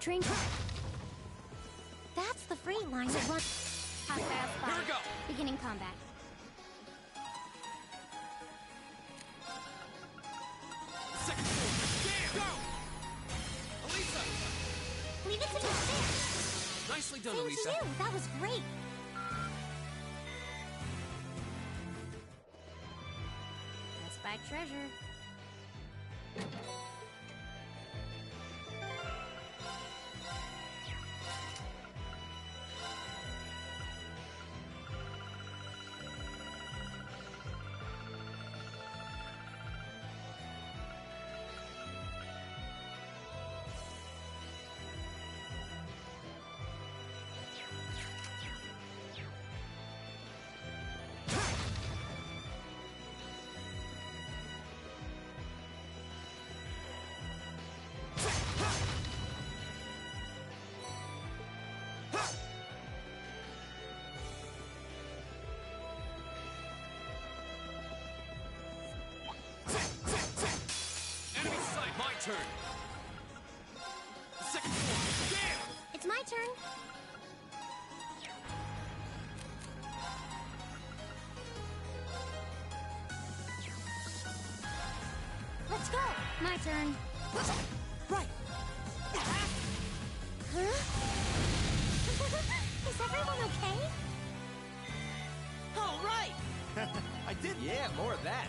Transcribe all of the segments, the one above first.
train track. That's the freight line that runs. Hostile spotted. Here we go. Beginning combat. Second floor. Damn! Go! Elisa! Leave it to me. There. Nicely done, Same Elisa. to you. That was great. Let's buy treasure. My turn. Second floor. Damn! It's my turn. Let's go. My turn. Right. Huh? Is everyone okay? All right. I did. Yeah, more of that.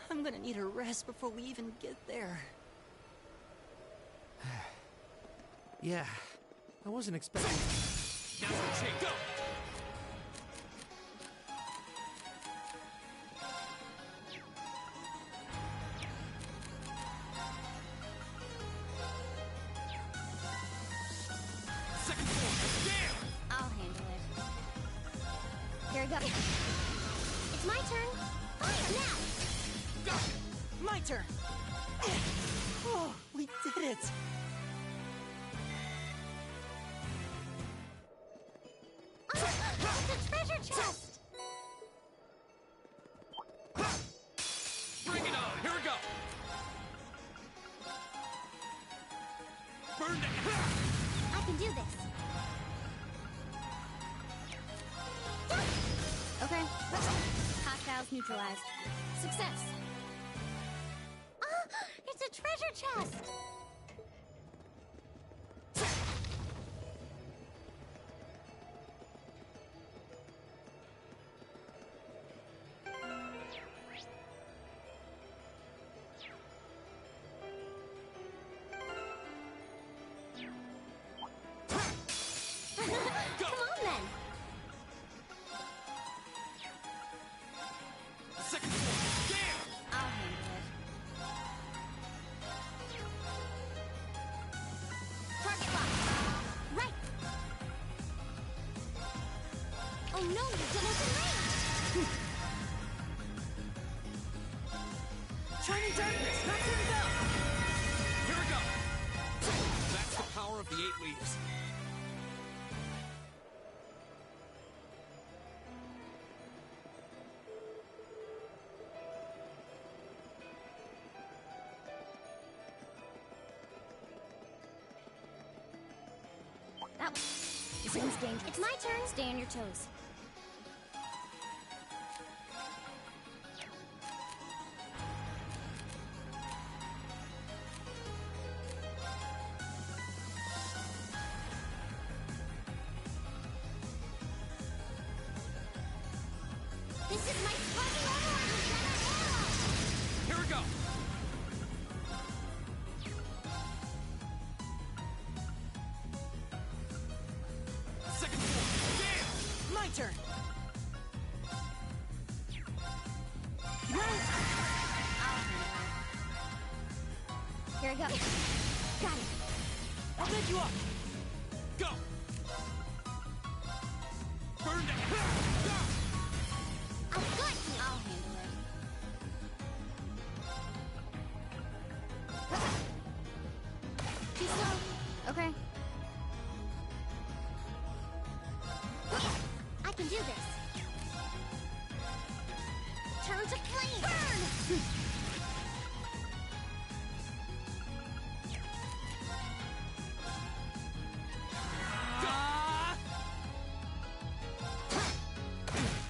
I'm gonna need a rest before we even get there. Yeah, I wasn't expecting. Now for the chain. Go! Second floor. Damn! I'll handle it. Here we go. It's my turn. Fire now! Go! My turn. Oh, we did it. Oh, it's a treasure chest! Bring it on! Here we go! Burn it! I can do this. Okay. Hostiles neutralized. Success. Ah, it's a treasure chest! Go! Come on then! Second floor. Damn! I'll handle it. Target locked. Right! Oh no, you're double in range! Shining darkness. Not to go. Here we go! That's the power of the 8 leaves. That this one's dangerous. It's my turn. Stay on your toes. This is my sparking override with Jedi arrow! Here we go! Second floor. Damn! My turn. Right! I'll handle it. Here we go. Got it. I'll pick you up. Go! Burn it! Go! I've got you! I'll handle it. Too slow. Okay. I can do this. flame! Burn!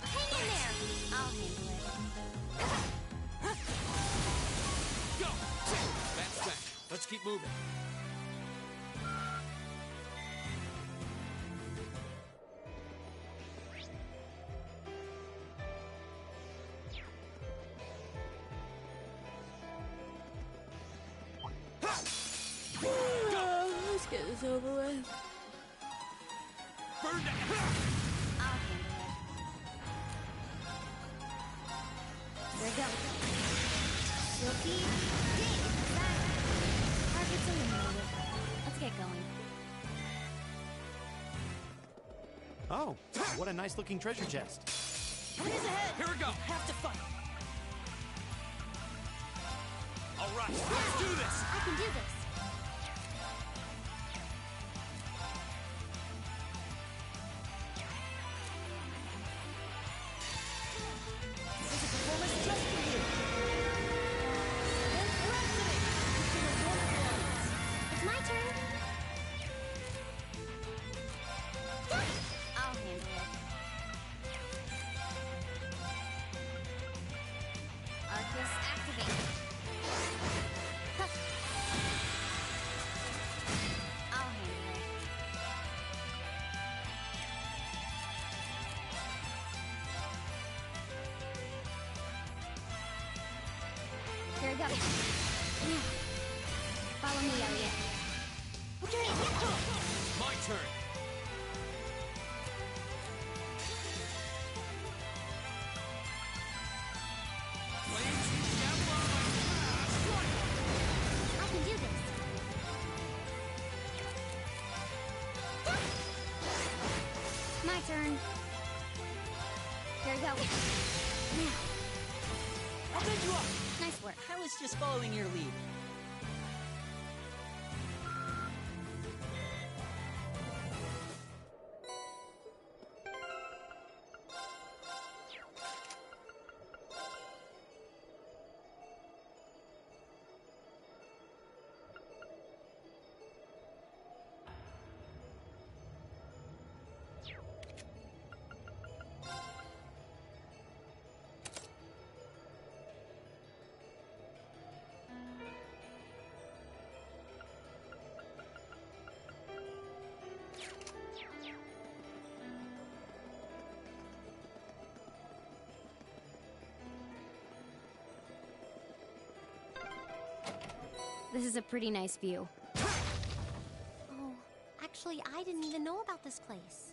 Hang in there! I'll handle it. Go! That's that. Let's keep moving. Let's get this over with. Burn that! I'll handle it. Here we go. Silky Ding! Back. Target's eliminated. Let's get going. Oh, what a nice looking treasure chest. Enemies ahead! Here we go! Have to fight. All right, let's do this! I can do this. This is a performance just for you. Impressive! You've been a wonderful audience. It's my turn. I'll handle it. Arcus activate. Huh. I'll handle it. Here we go. Now, follow me, Elliot. Okay, My turn. Flames Javelin! I can do this. My turn. Here we go. Now, I'll bend you up. nice work. I was just following your lead. This is a pretty nice view. Oh, actually, I didn't even know about this place.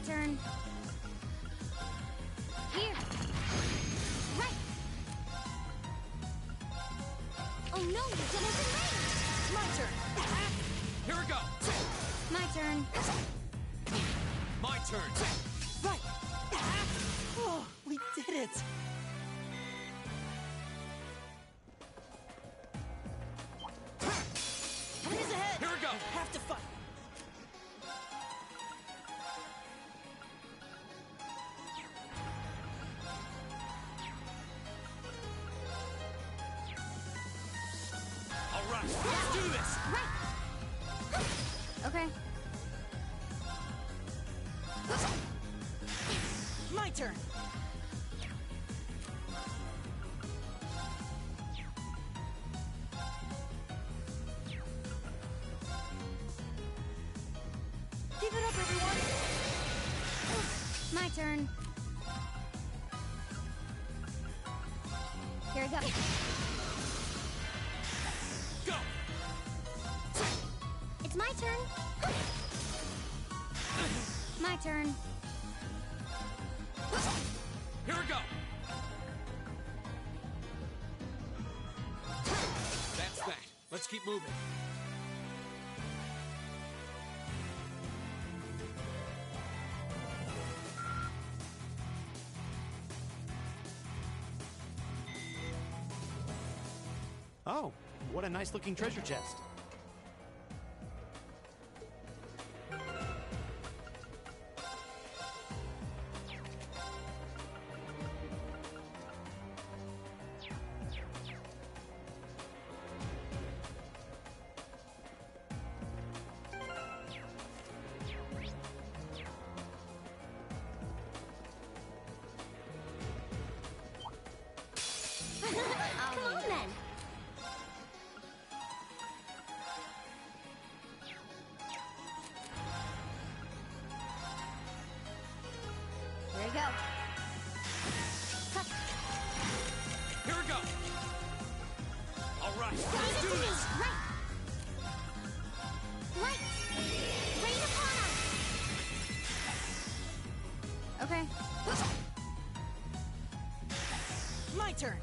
turn. Here. Right. Oh no, you're still within range. My turn. Here we go. My turn. My turn. Right. Oh, we did it. Enemies ahead. Here we go. I have to fight. All right, let's do this. Right. Okay. My turn. Give it up, everyone. My turn. Here we go. Go. It's my turn. My turn. Here we go. That's that. Let's keep moving. Oh, what a nice looking treasure chest. Come on then. Here we go. Here we go. All right, let's do this. Right. Right. Rain upon us. Okay. My turn.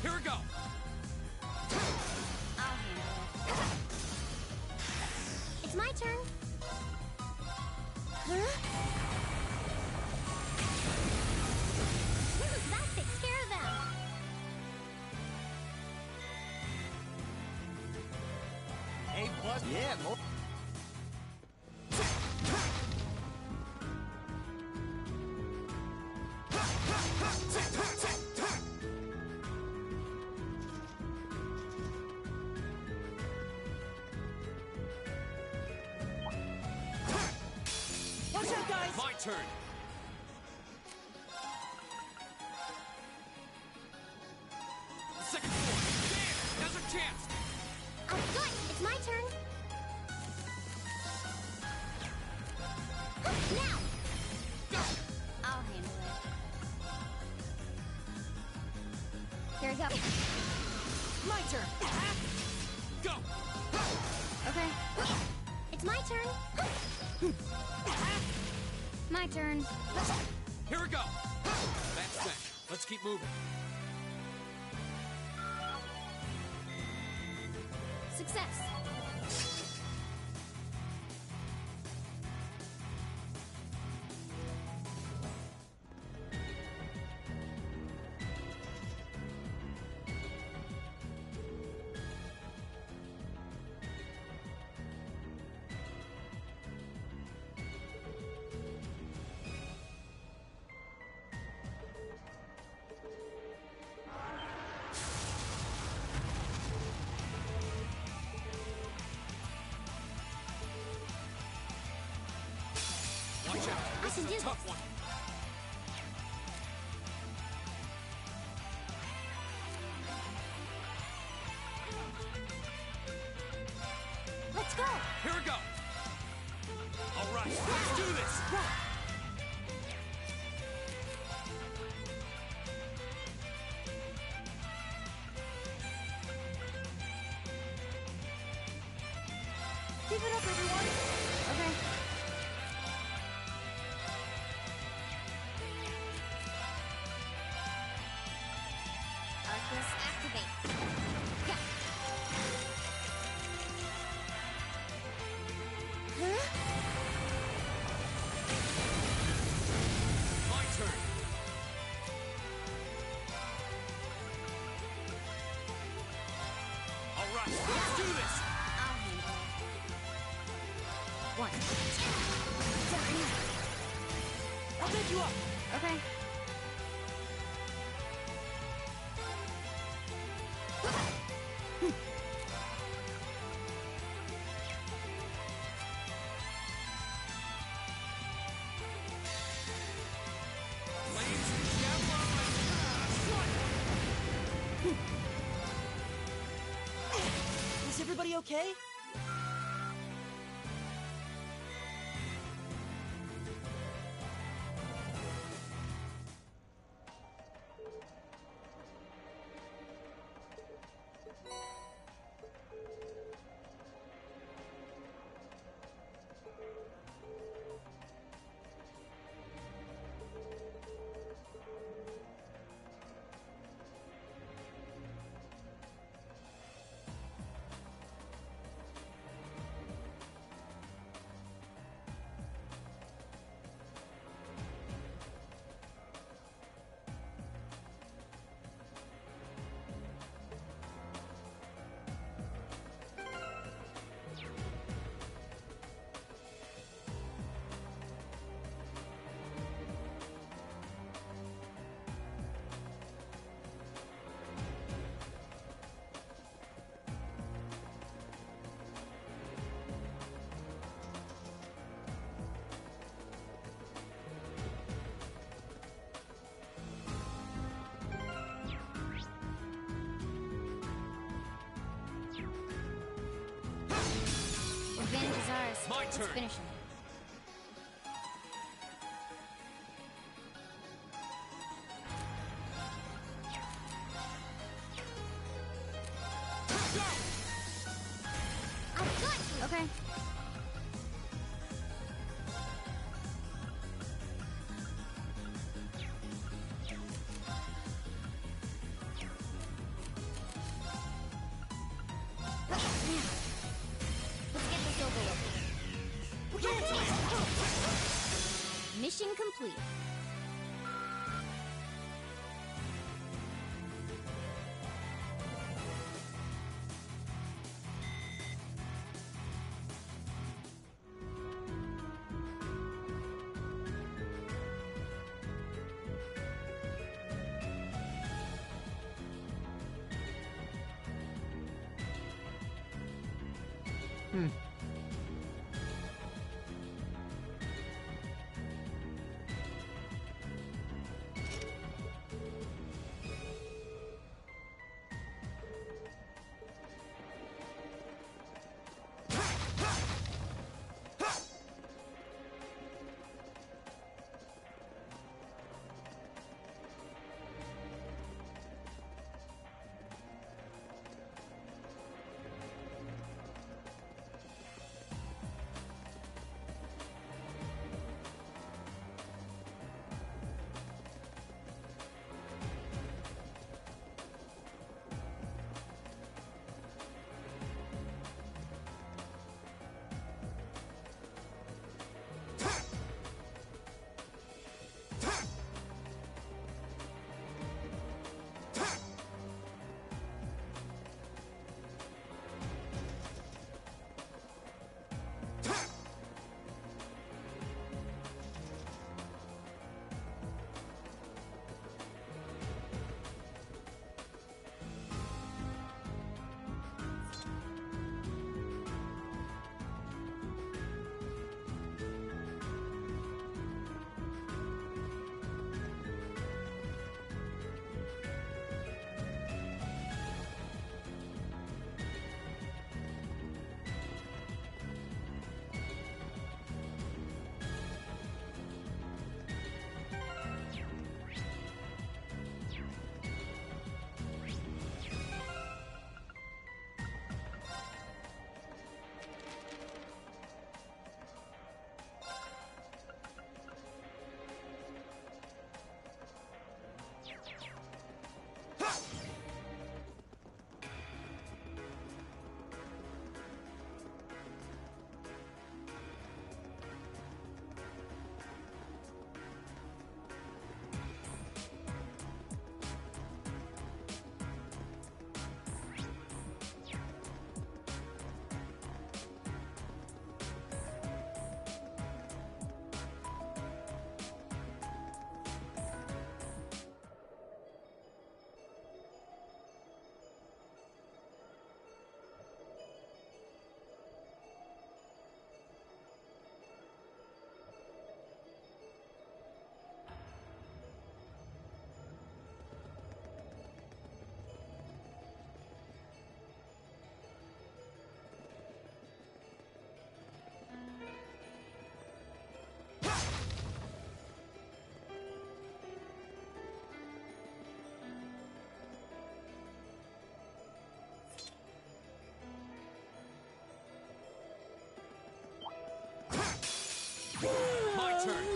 Here we go. I'll handle it. It's my turn. Huh? That takes care of them. A+. Yeah, more. Watch out, guys. My turn. Second floor. Damn, now's our chance. Good. It's my turn. Now. Go. I'll handle it. Here we go. My turn. Go. Okay. It's my turn. My turn. Here we go. That's that. Let's keep moving. Success. Watch out. This can is do a tough this. one. Let's go. Here we go. All right, let's do this. pick you up. Okay. Flames and Chevron. Is everybody okay? Advantage is ours. My Let's turn. finish him. Go! I've got you! Okay. Let's get this over with. Mission complete.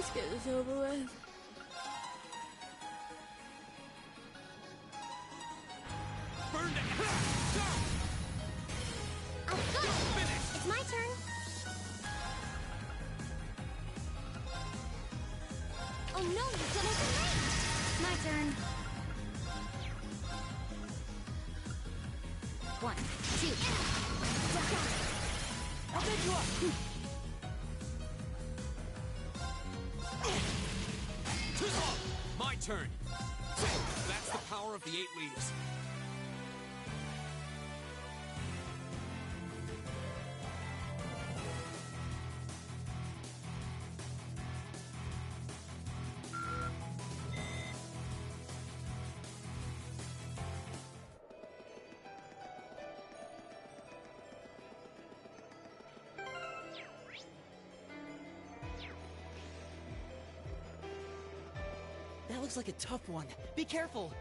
Let's get this over with. Burn it! Stop! I've got it! Finish! It's my turn. Oh no, you've done it great! My turn. 1, 2. I'll pick you up! Too long! My turn! That's the power of the 8 leaves. That looks like a tough one. Be careful!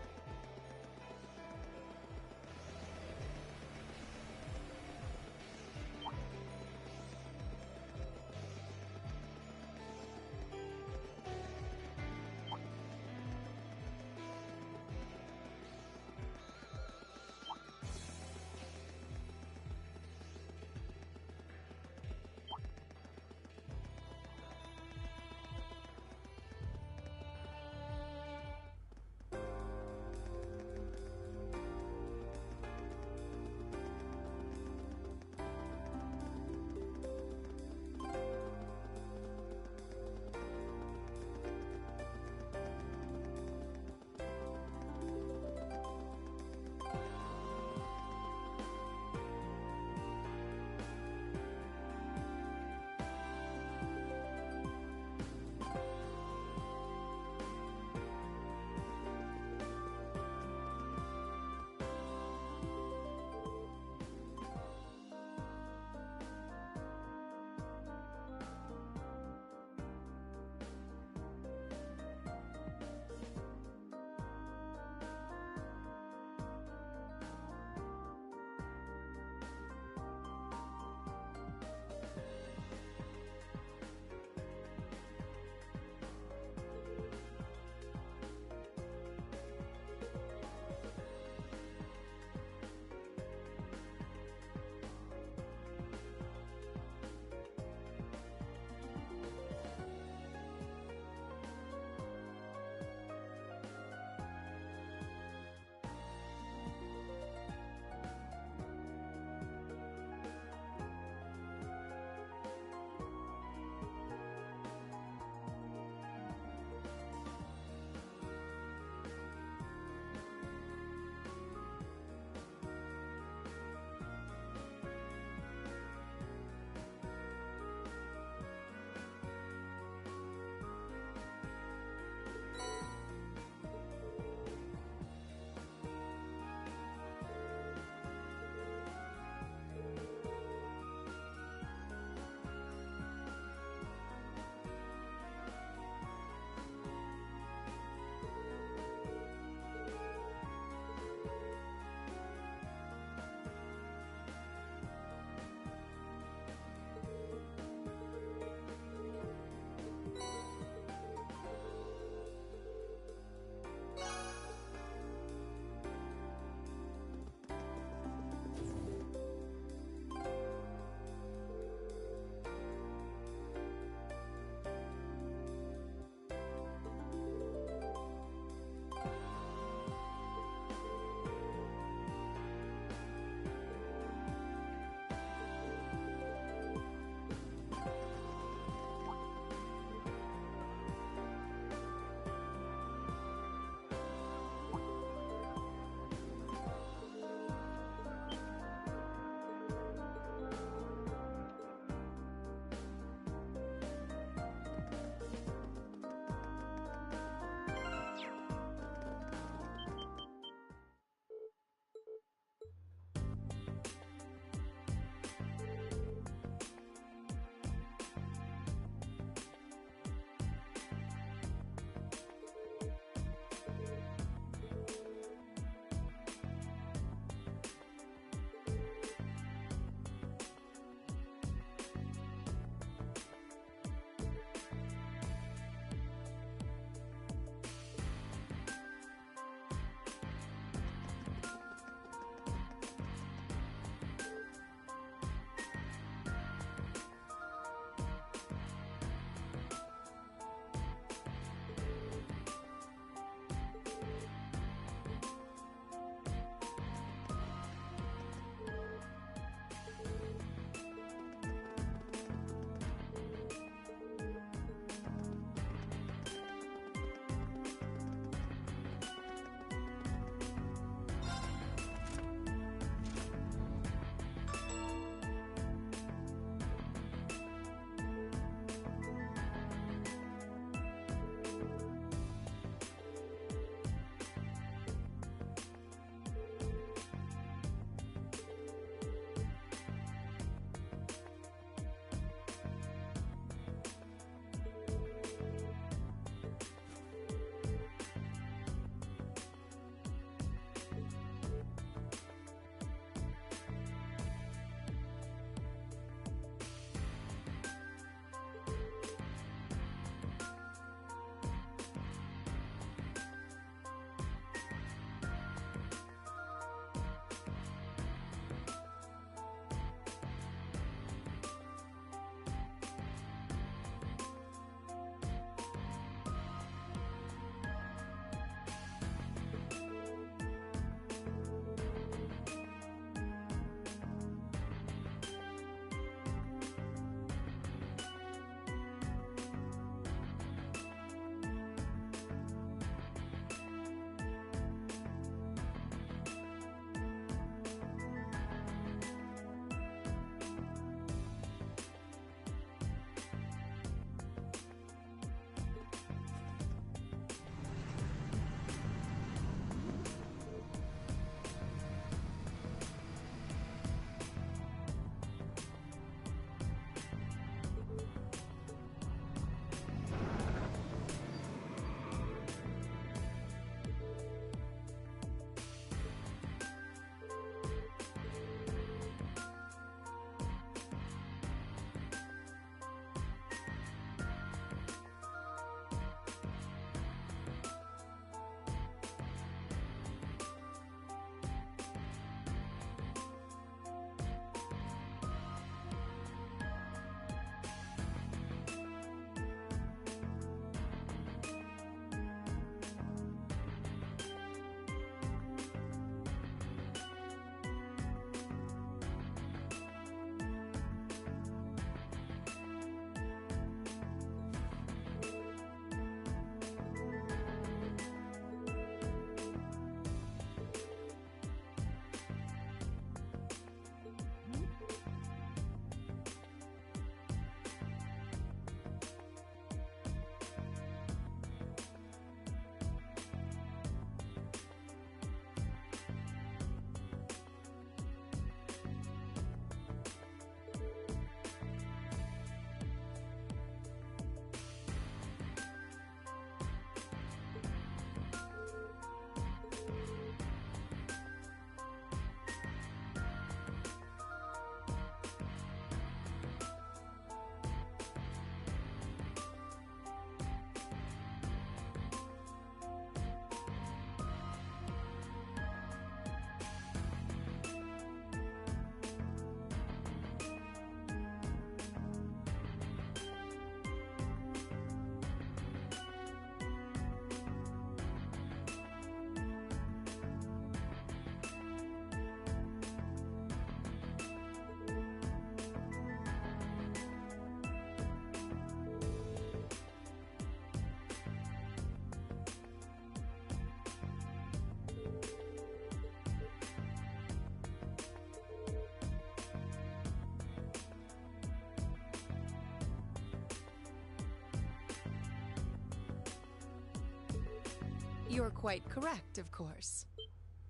You're quite correct, of course.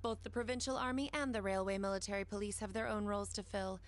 Both the Provincial Army and the Railway Military Police have their own roles to fill.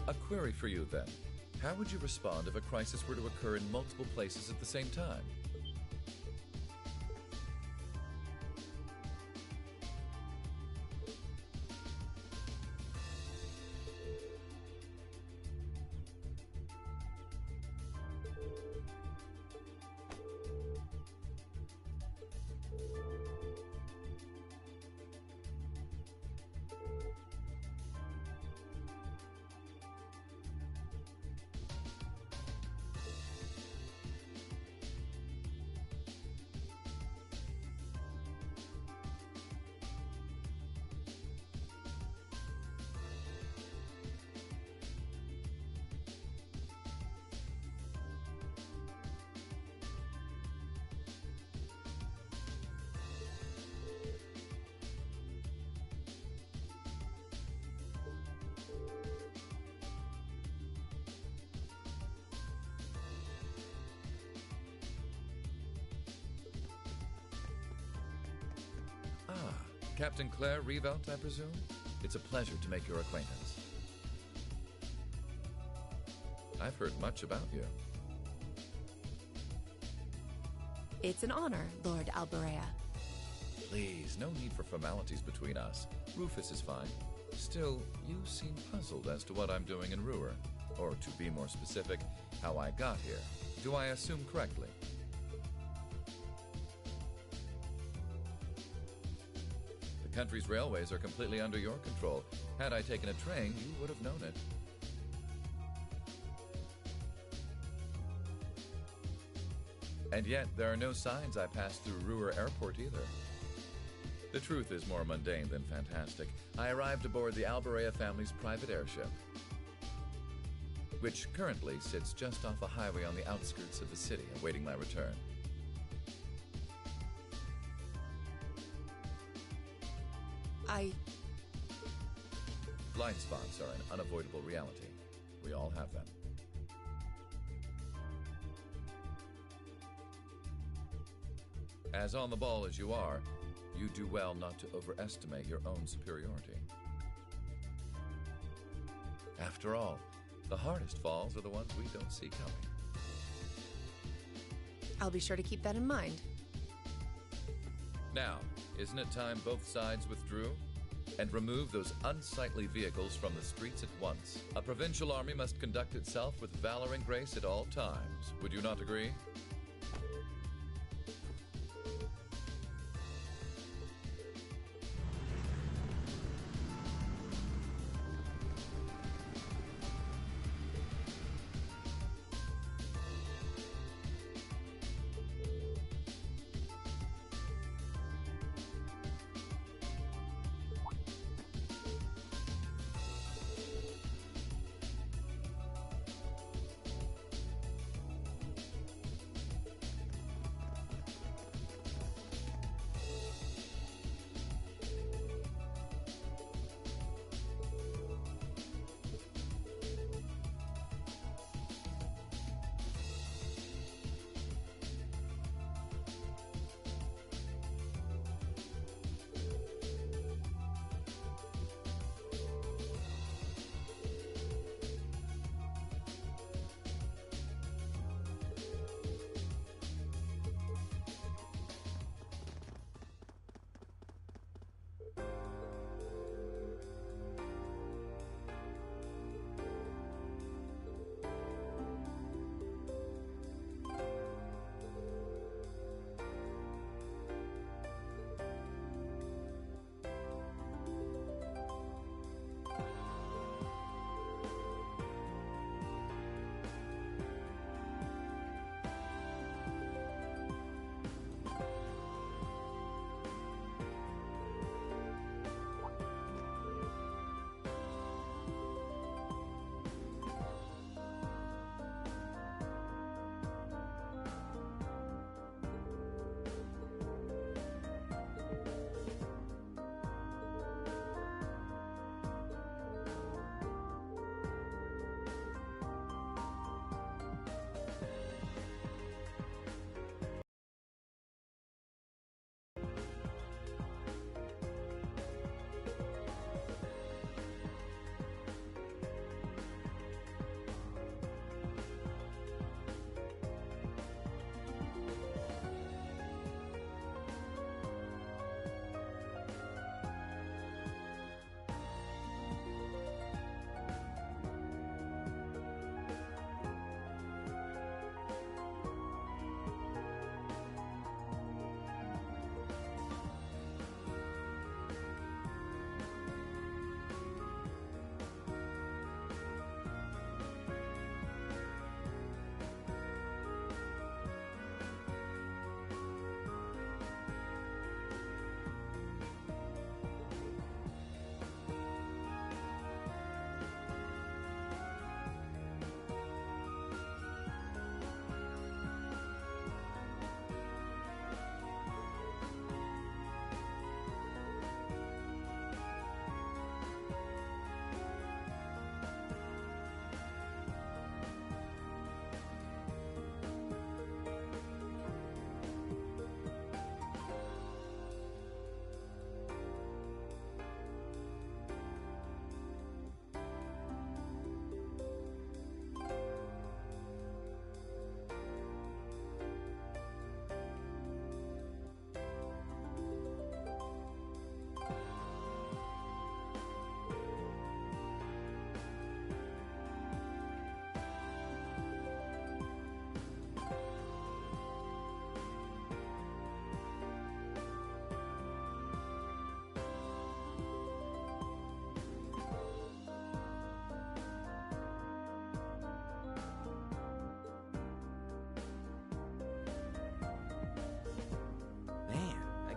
A query for you, then. How would you respond if a crisis were to occur in multiple places at the same time? Captain Claire Revelt, I presume? It's a pleasure to make your acquaintance. I've heard much about you. It's an honor, Lord Alberea. Please, no need for formalities between us. Rufus is fine. Still, you seem puzzled as to what I'm doing in Ruhr. Or, to be more specific, how I got here. Do I assume correctly? The country's railways are completely under your control. Had I taken a train, you would have known it. And yet, there are no signs I passed through Ruhr Airport either. The truth is more mundane than fantastic. I arrived aboard the Alberea family's private airship, which currently sits just off a highway on the outskirts of the city, awaiting my return. Blind spots are an unavoidable reality. We all have them. As on the ball as you are, you do well not to overestimate your own superiority. After all, the hardest falls are the ones we don't see coming. I'll be sure to keep that in mind. Now, isn't it time both sides withdrew? And remove those unsightly vehicles from the streets at once. A provincial army must conduct itself with valor and grace at all times. Would you not agree?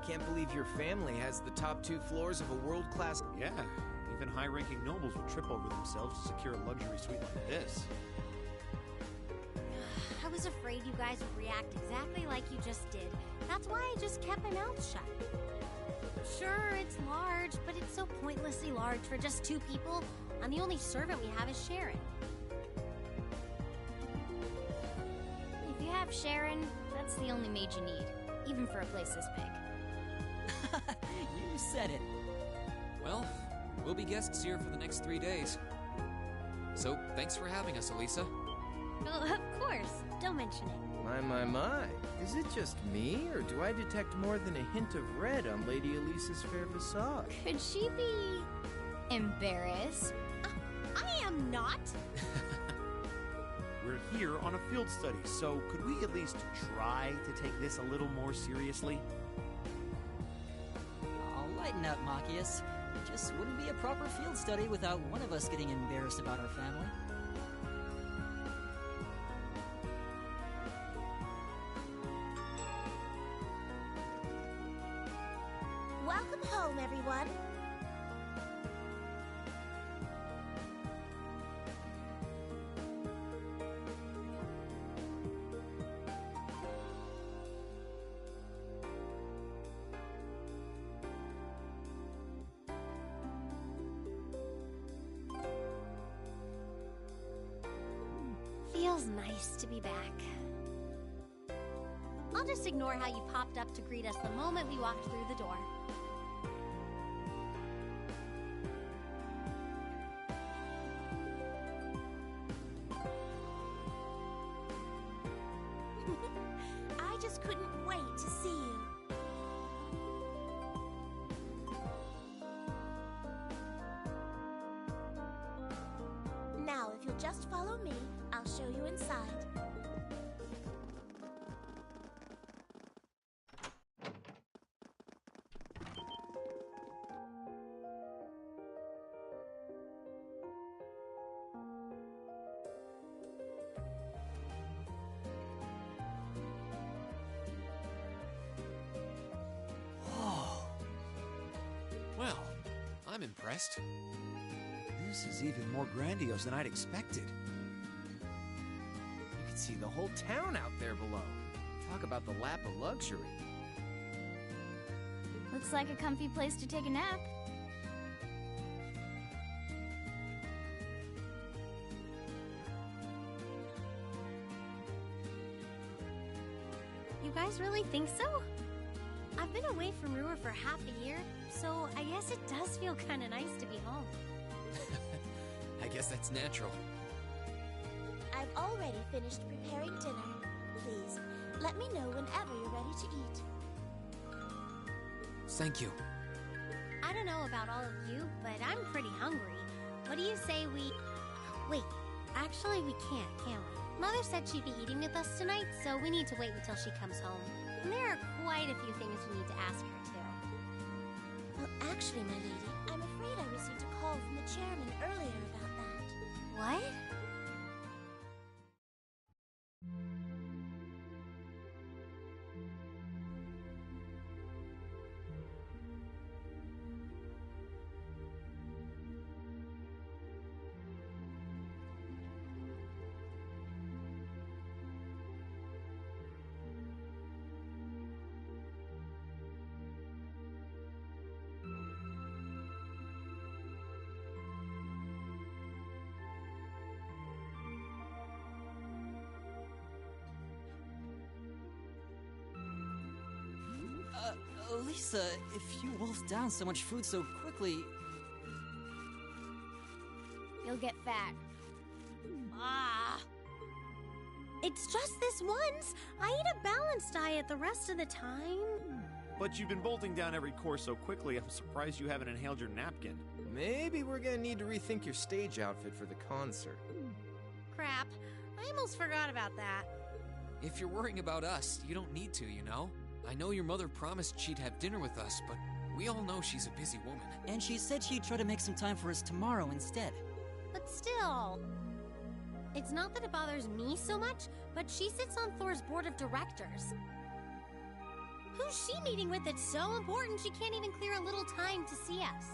Can't believe your family has the top 2 floors of a world-class... Yeah, even high-ranking nobles would trip over themselves to secure a luxury suite like this. I was afraid you guys would react exactly like you just did. That's why I just kept my mouth shut. Sure, it's large, but it's so pointlessly large for just 2 people, and the only servant we have is Sharon. If you have Sharon, that's the only maid you need, even for a place this big. You said it. Well, we'll be guests here for the next 3 days. So, thanks for having us, Elisa. Oh, of course. Don't mention it. My. Is it just me, or do I detect more than a hint of red on Lady Elisa's fair visage? Could she be... embarrassed? I am not. We're here on a field study, so could we at least try to take this a little more seriously? I'll lighten up, Machias. It just wouldn't be a proper field study without one of us getting embarrassed about our family. Welcome home, everyone. Feels nice to be back. I'll just ignore how you popped up to greet us the moment we walked through the door. I just couldn't wait to see you. Now, if you'll just follow me, I'll show you inside. Well, I'm impressed. This is even more grandiose than I'd expected. You can see the whole town out there below. Talk about the lap of luxury. Looks like a comfy place to take a nap. You guys really think so? I've been away from Ruhr for half a year, so I guess it does feel kind of nice to be home. I guess that's natural. I've already finished preparing dinner. Please, let me know whenever you're ready to eat. Thank you. I don't know about all of you, but I'm pretty hungry. What do you say we... Wait, actually we can't, can we? Mother said she'd be eating with us tonight, so we need to wait until she comes home. And there are quite a few things we need to ask her, too. Well, actually, my lady, I'm afraid I received a call from the chairman earlier about that. What? Lisa, if you wolfed down so much food so quickly... You'll get fat. Ah! It's just this once! I eat a balanced diet the rest of the time. But you've been bolting down every course so quickly, I'm surprised you haven't inhaled your napkin. Maybe we're gonna need to rethink your stage outfit for the concert. Crap. I almost forgot about that. If you're worrying about us, you don't need to, you know? I know your mother promised she'd have dinner with us, but we all know she's a busy woman. And she said she'd try to make some time for us tomorrow instead. But still... It's not that it bothers me so much, but she sits on Thor's board of directors. Who's she meeting with that's so important she can't even clear a little time to see us?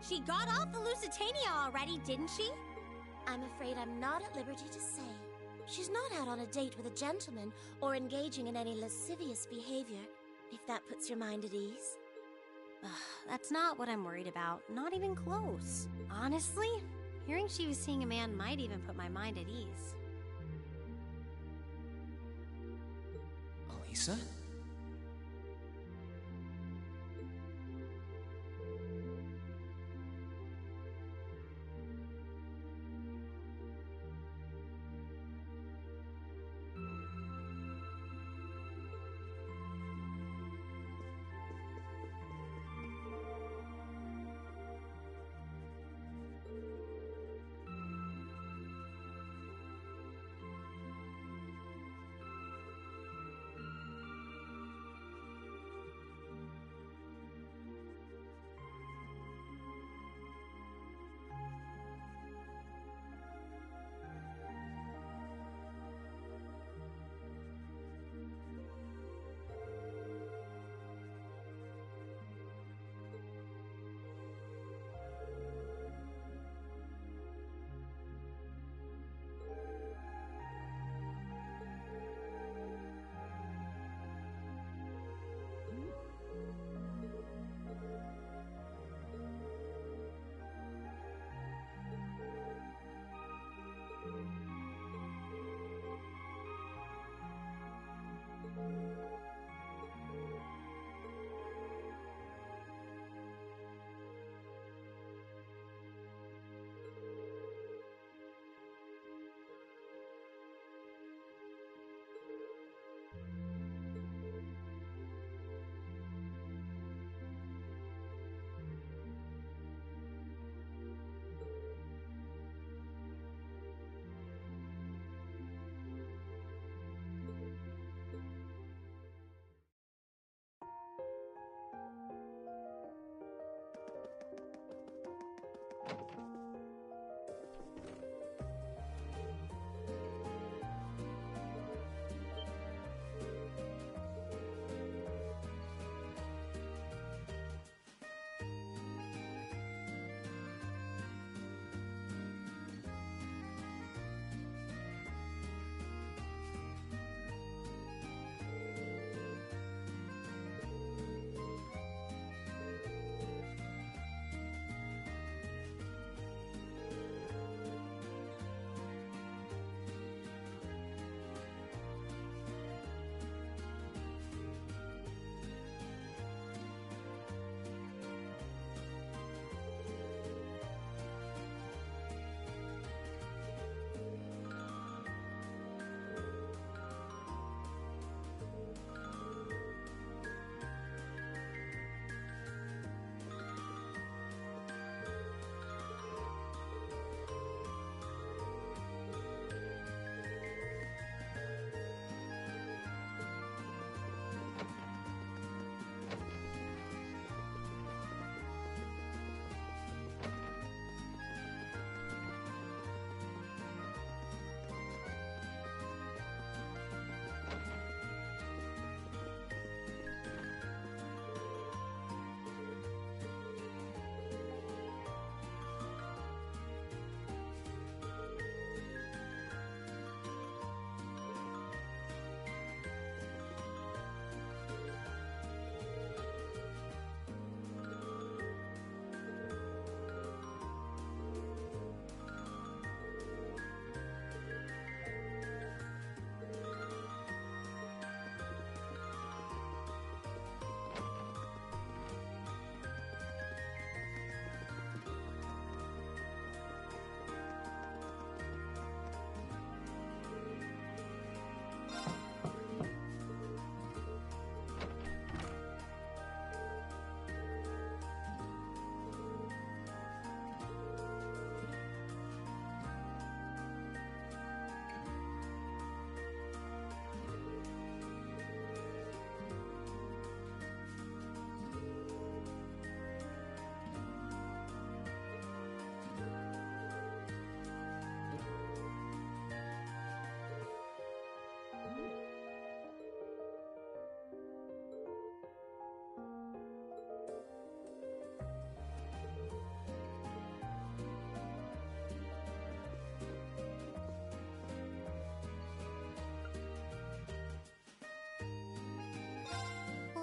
She got off the Lusitania already, didn't she? I'm afraid I'm not at liberty to say. She's not out on a date with a gentleman or engaging in any lascivious behavior, if that puts your mind at ease. That's not what I'm worried about. Not even close. Honestly, hearing she was seeing a man might even put my mind at ease. Elisa?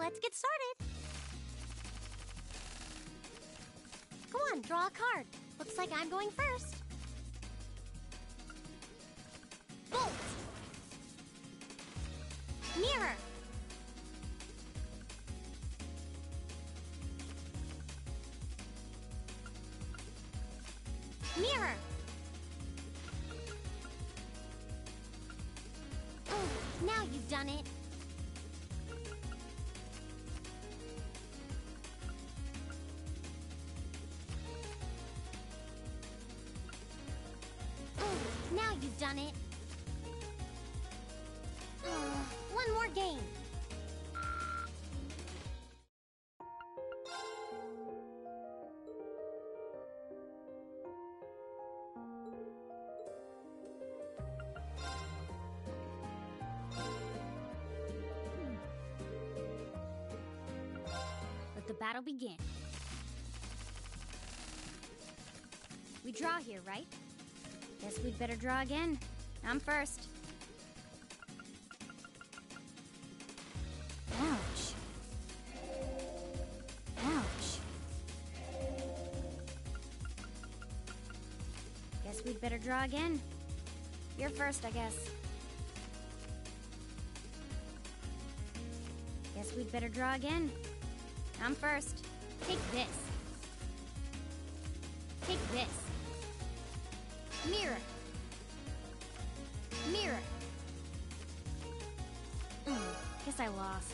let's get started. Go on, draw a card. Looks like I'm going first. Bolt. Mirror. Mirror. Oh, now you've done it. Oh, now you've done it. One more game. Let the battle begin. We draw here, right? Guess we'd better draw again. I'm first. Ouch. Ouch. Guess we'd better draw again. You're first, I guess. Guess we'd better draw again. I'm first. Take this. Take this. Mirror. Mirror. Guess I lost.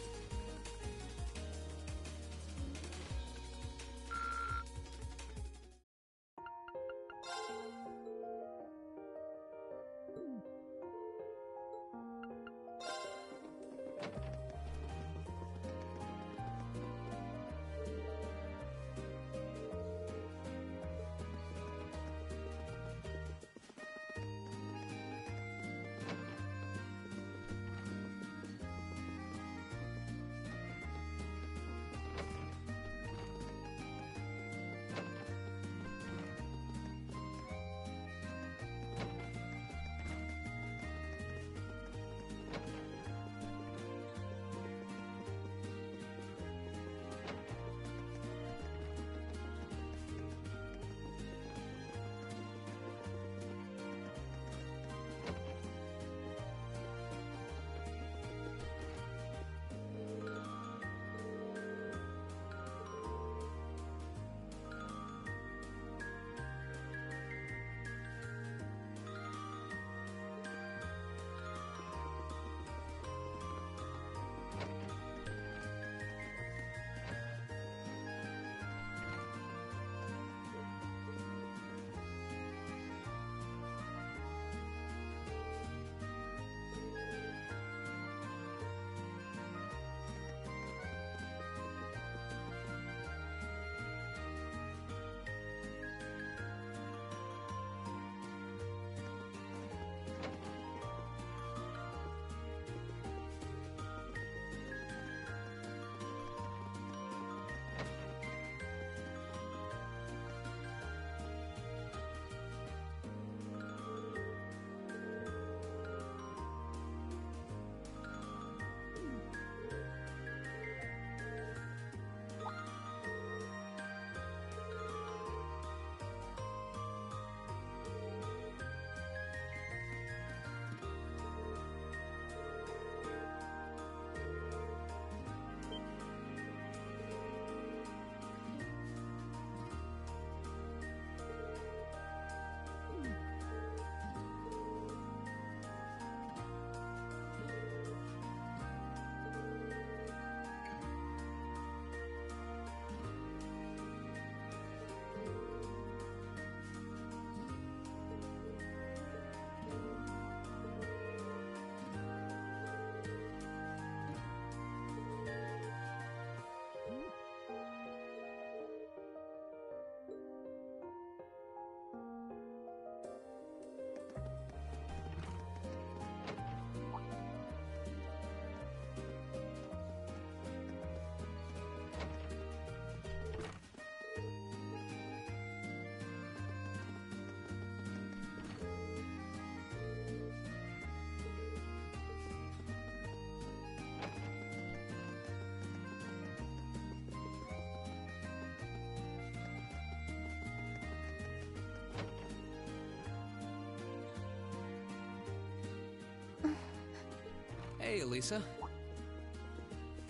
Hey, Elisa.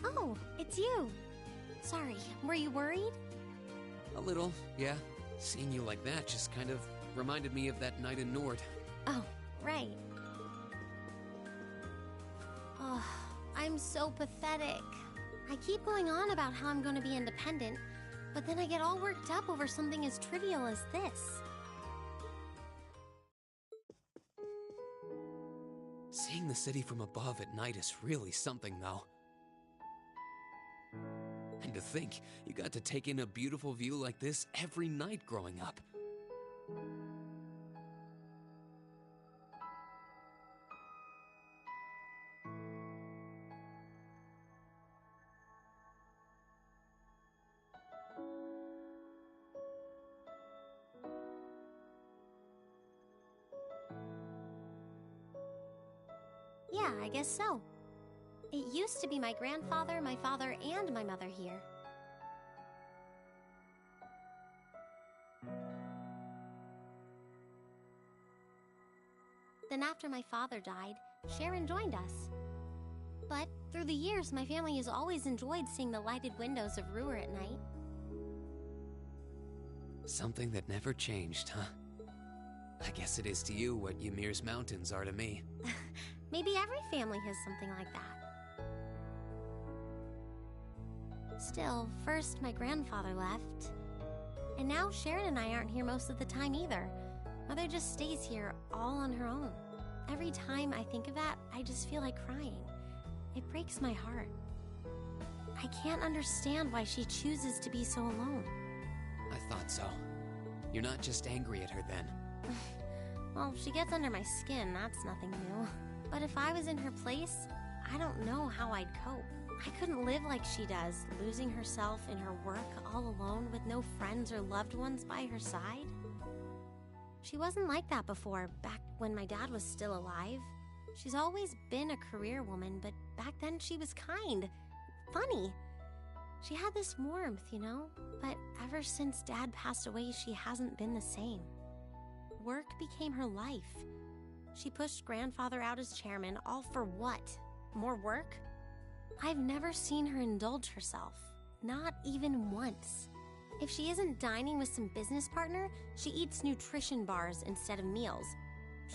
Oh, it's you. Sorry, were you worried? A little, yeah. Seeing you like that just kind of reminded me of that night in Nord. Oh, right. Oh, I'm so pathetic. I keep going on about how I'm going to be independent, but then I get all worked up over something as trivial as this. Seeing the city from above at night is really something, though. And to think, you got to take in a beautiful view like this every night growing up. Yeah, I guess so. It used to be my grandfather, my father, and my mother here. Then after my father died, Sharon joined us. But through the years, my family has always enjoyed seeing the lighted windows of Ruhr at night. Something that never changed, huh? I guess it is to you what Ymir's mountains are to me. Maybe every family has something like that. Still, first my grandfather left. And now Sharon and I aren't here most of the time either. Mother just stays here all on her own. Every time I think of that, I just feel like crying. It breaks my heart. I can't understand why she chooses to be so alone. I thought so. You're not just angry at her then. Well, she gets under my skin, that's nothing new. But if I was in her place, I don't know how I'd cope. I couldn't live like she does, losing herself in her work all alone with no friends or loved ones by her side. She wasn't like that before, back when my dad was still alive. She's always been a career woman, but back then she was kind, funny. She had this warmth, you know? But ever since Dad passed away, she hasn't been the same. Work became her life. She pushed Grandfather out as chairman, all for what? More work? I've never seen her indulge herself, not even once. If she isn't dining with some business partner, she eats nutrition bars instead of meals.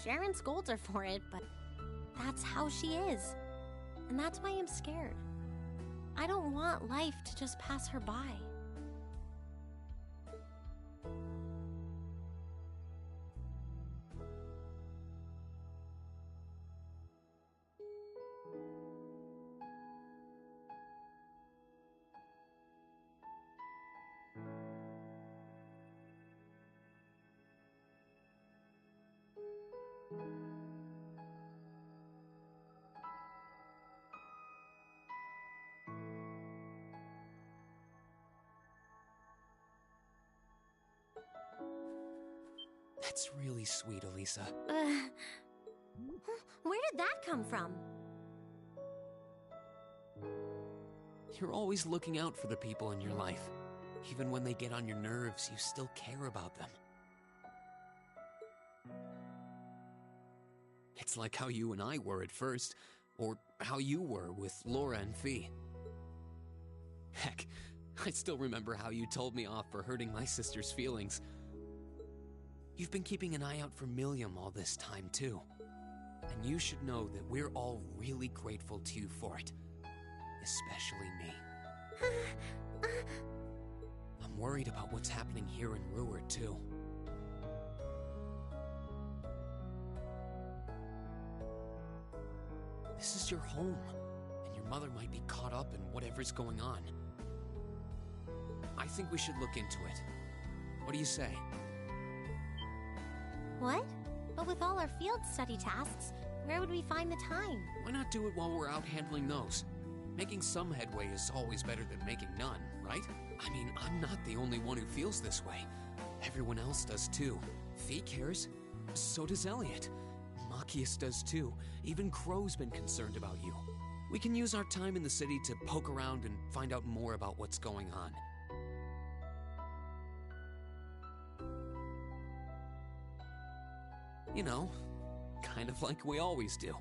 Sharon scolds her for it, but that's how she is. And that's why I'm scared. I don't want life to just pass her by. That's really sweet, Elisa. Where did that come from? You're always looking out for the people in your life. Even when they get on your nerves, you still care about them. It's like how you and I were at first, or how you were with Laura and Fee. Heck, I still remember how you told me off for hurting my sister's feelings. You've been keeping an eye out for Milliam all this time, too. And you should know that we're all really grateful to you for it. Especially me. I'm worried about what's happening here in Ruhr, too. This is your home, and your mother might be caught up in whatever's going on. I think we should look into it. What do you say? What? But with all our field study tasks, where would we find the time? Why not do it while we're out handling those? Making some headway is always better than making none, right? I mean, I'm not the only one who feels this way. Everyone else does too. Fee cares. So does Elliot. Machias does too. Even Crow's been concerned about you. We can use our time in the city to poke around and find out more about what's going on. You know, kind of like we always do.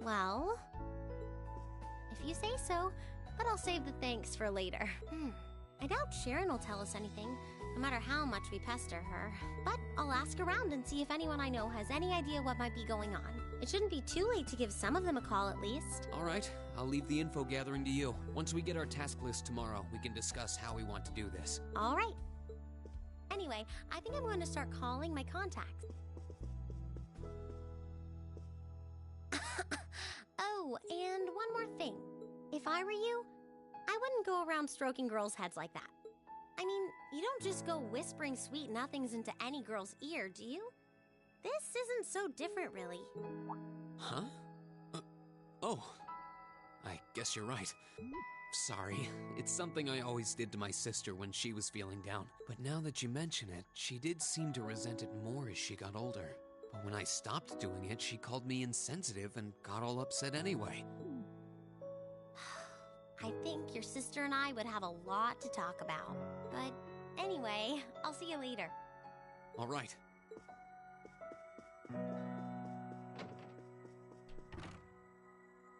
Well, if you say so, but I'll save the thanks for later. I doubt Sharon will tell us anything, no matter how much we pester her. But I'll ask around and see if anyone I know has any idea what might be going on. It shouldn't be too late to give some of them a call at least. All right, I'll leave the info gathering to you. Once we get our task list tomorrow, we can discuss how we want to do this. All right. Anyway, I think I'm going to start calling my contacts. Oh, and one more thing. If I were you, I wouldn't go around stroking girls' heads like that. I mean, you don't just go whispering sweet nothings into any girl's ear, do you? This isn't so different, really. Huh? Oh, I guess you're right. Sorry, it's something I always did to my sister when she was feeling down. But now that you mention it, she did seem to resent it more as she got older. But when I stopped doing it, she called me insensitive and got all upset anyway. I think your sister and I would have a lot to talk about. But anyway, I'll see you later. All right.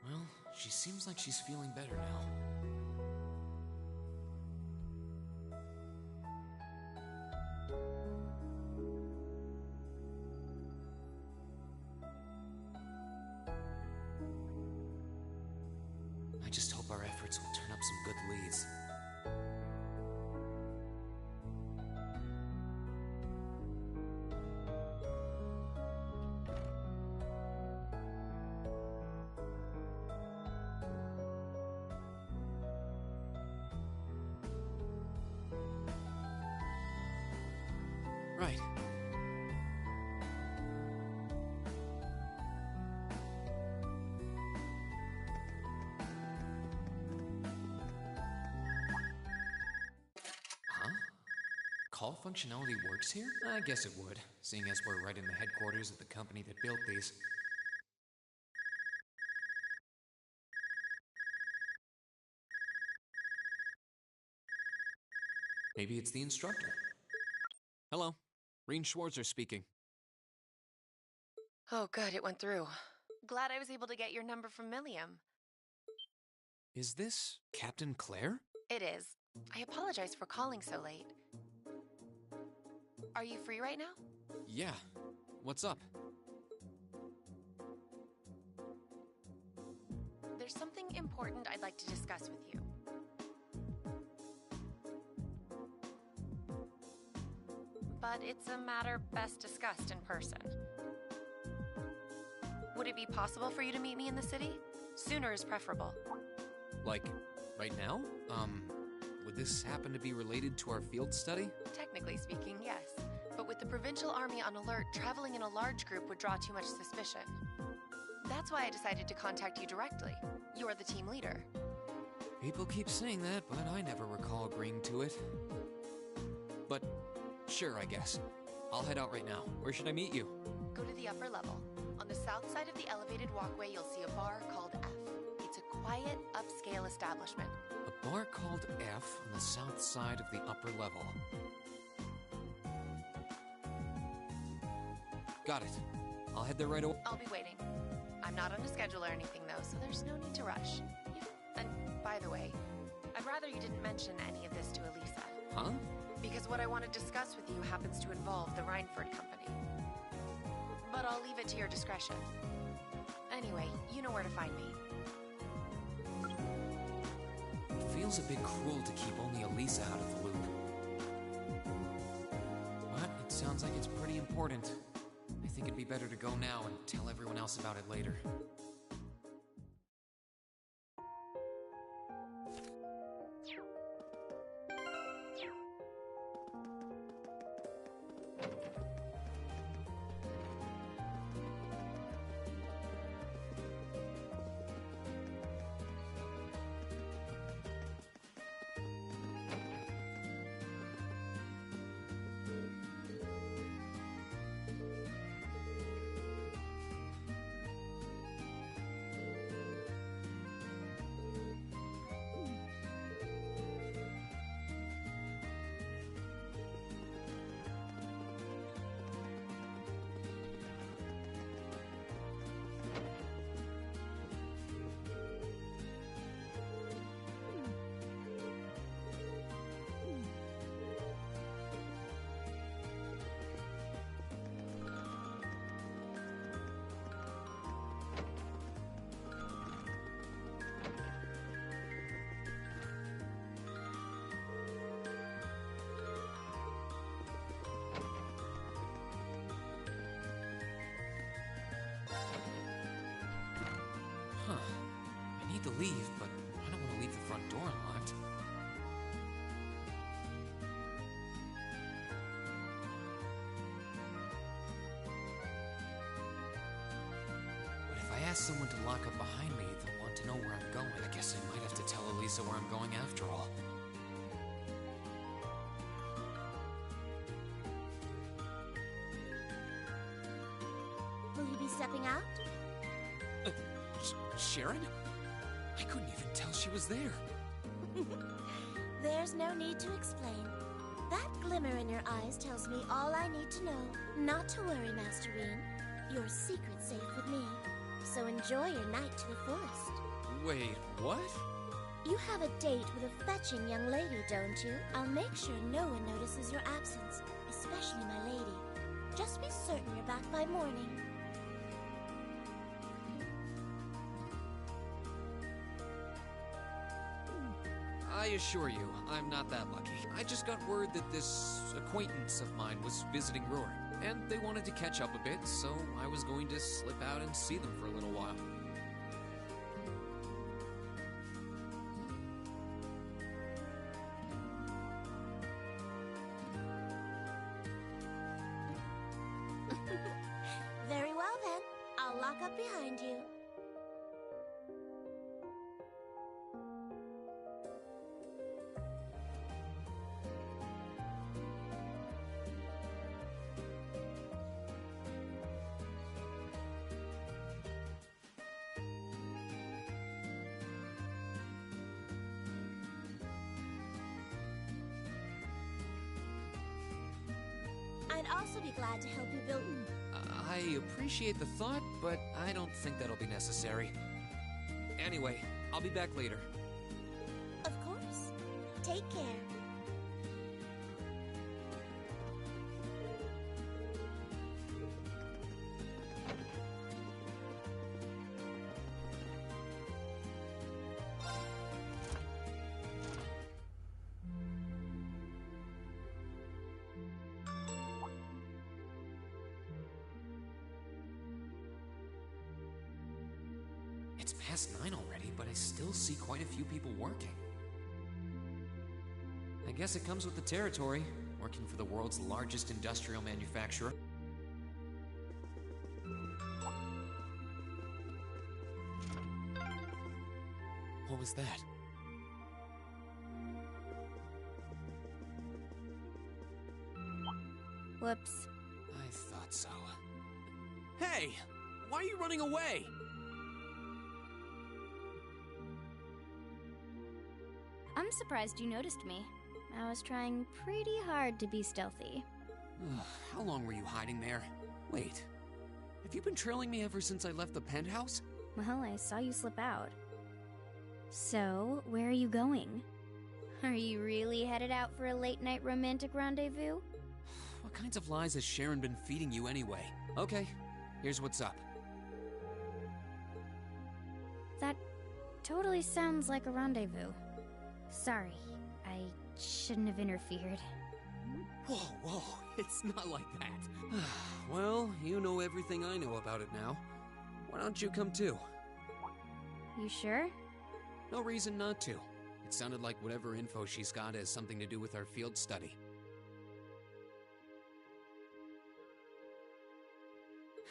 Well, she seems like she's feeling better now. I just hope our efforts will turn up some good leads. Right. Huh? Call functionality works here? I guess it would, seeing as we're right in the headquarters of the company that built these. Maybe it's the instructor. Hello, Reen Schwarzer speaking. Oh, good, it went through. Glad I was able to get your number from Milliam. Is this Captain Claire? It is. I apologize for calling so late. Are you free right now? Yeah. What's up? There's something important I'd like to discuss with you. But it's a matter best discussed in person. Would it be possible for you to meet me in the city? Sooner is preferable. Like, right now? Would this happen to be related to our field study? Technically speaking, yes. But with the Provincial Army on alert, traveling in a large group would draw too much suspicion. That's why I decided to contact you directly. You're the team leader. People keep saying that, but I never recall agreeing to it. But, sure, I guess. I'll head out right now. Where should I meet you? Go to the upper level. On the south side of the elevated walkway, you'll see a bar called F. It's a quiet, upscale establishment. A bar called F on the south side of the upper level. Got it. I'll head there right away. I'll be waiting. I'm not on a schedule or anything, though, so there's no need to rush. And by the way, I'd rather you didn't mention any of this to Elisa. Huh? Because what I want to discuss with you happens to involve the Reinford Company. But I'll leave it to your discretion. Anyway, you know where to find me. It feels a bit cruel to keep only Elisa out of the loop. But it sounds like it's pretty important. I think it'd be better to go now and tell everyone else about it later. to leave, but I don't want to leave the front door unlocked. But if I ask someone to lock up behind me, they'll want to know where I'm going. I guess I might have to tell Elisa where I'm going after all. Will you be stepping out? Sharon? I couldn't even tell she was there. There's no need to explain. That glimmer in your eyes tells me all I need to know. Not to worry, Master Reen. Your secret's safe with me. So enjoy your night to the forest. Wait, what? You have a date with a fetching young lady, don't you? I'll make sure no one notices your absence, especially my lady. Just be certain you're back by morning. I assure you, I'm not that lucky. I just got word that this acquaintance of mine was visiting Roar, and they wanted to catch up a bit, so I was going to slip out and see them for a little while. Very well then. I'll lock up behind you. I'd also be glad to help you build... I appreciate the thought, but I don't think that'll be necessary. Anyway, I'll be back later. Of course. Take care. It's past 9 already, but I still see quite a few people working. I guess it comes with the territory, working for the world's largest industrial manufacturer. What was that? Whoops. I thought so. Hey! Why are you running away? I'm surprised you noticed me. I was trying pretty hard to be stealthy. How long were you hiding there? Wait, have you been trailing me ever since I left the penthouse? Well, I saw you slip out. So, where are you going? Are you really headed out for a late-night romantic rendezvous? What kinds of lies has Sharon been feeding you anyway? Okay, here's what's up. That totally sounds like a rendezvous. Sorry, I shouldn't have interfered. Whoa, it's not like that. Well, you know everything I know about it now. Why don't you come too? You sure? No reason not to. It sounded like whatever info she's got has something to do with our field study.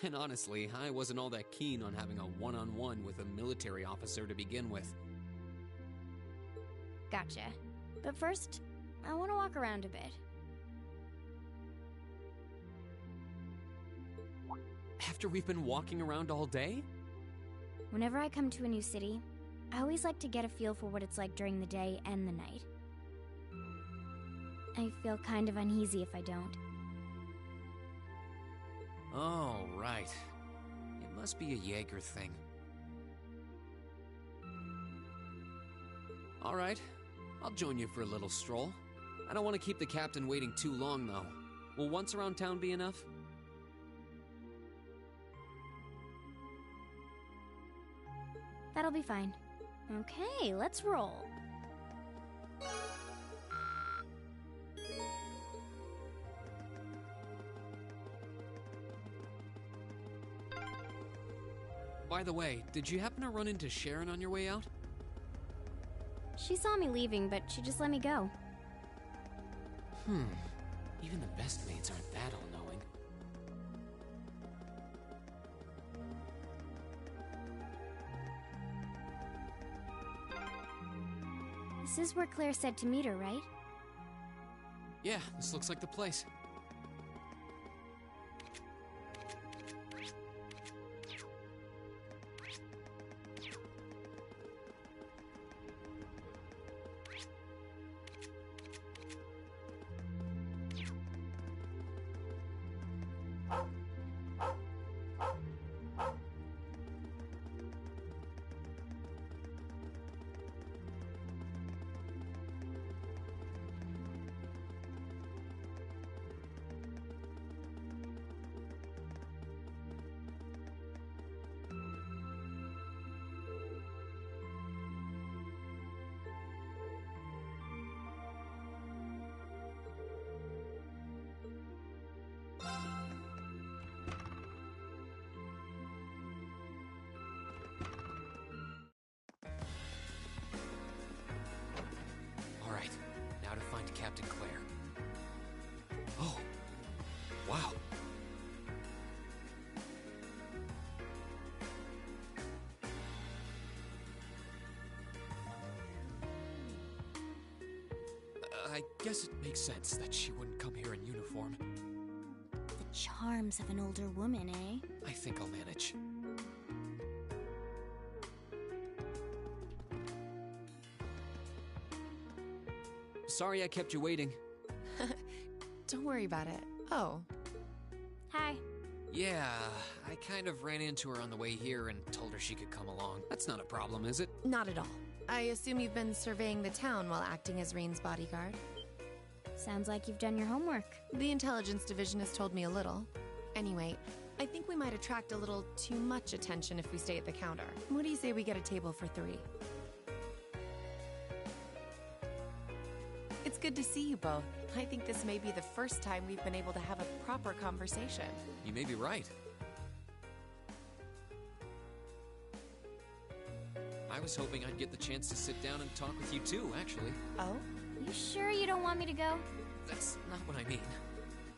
And honestly, I wasn't all that keen on having a one-on-one with a military officer to begin with. Gotcha. But first, I want to walk around a bit. After we've been walking around all day? Whenever I come to a new city, I always like to get a feel for what it's like during the day and the night. I feel kind of uneasy if I don't. Oh, right. It must be a Jaeger thing. All right, I'll join you for a little stroll. I don't want to keep the captain waiting too long, though. Will once around town be enough? That'll be fine. Okay, let's roll. By the way, did you happen to run into Sharon on your way out? She saw me leaving, but she just let me go. Even the best maids aren't that all-knowing. This is where Claire said to meet her, right? Yeah, this looks like the place. Alright, now to find Captain Claire. Oh, wow. I guess it makes sense that she wouldn't come here in uniform. The charms of an older woman, eh? I think I'll manage. Sorry I kept you waiting. Don't worry about it. Oh, Hi. Yeah, I kind of ran into her on the way here and told her she could come along. That's not a problem, is it? not at all. I assume you've been surveying the town while acting as Reen's bodyguard. Sounds like you've done your homework. The intelligence division has told me a little. Anyway, I think we might attract a little too much attention if we stay at the counter. What do you say we get a table for 3? It's good to see you both. I think this may be the first time we've been able to have a proper conversation. You may be right. I was hoping I'd get the chance to sit down and talk with you too, actually. Oh? You sure you don't want me to go? That's not what I mean.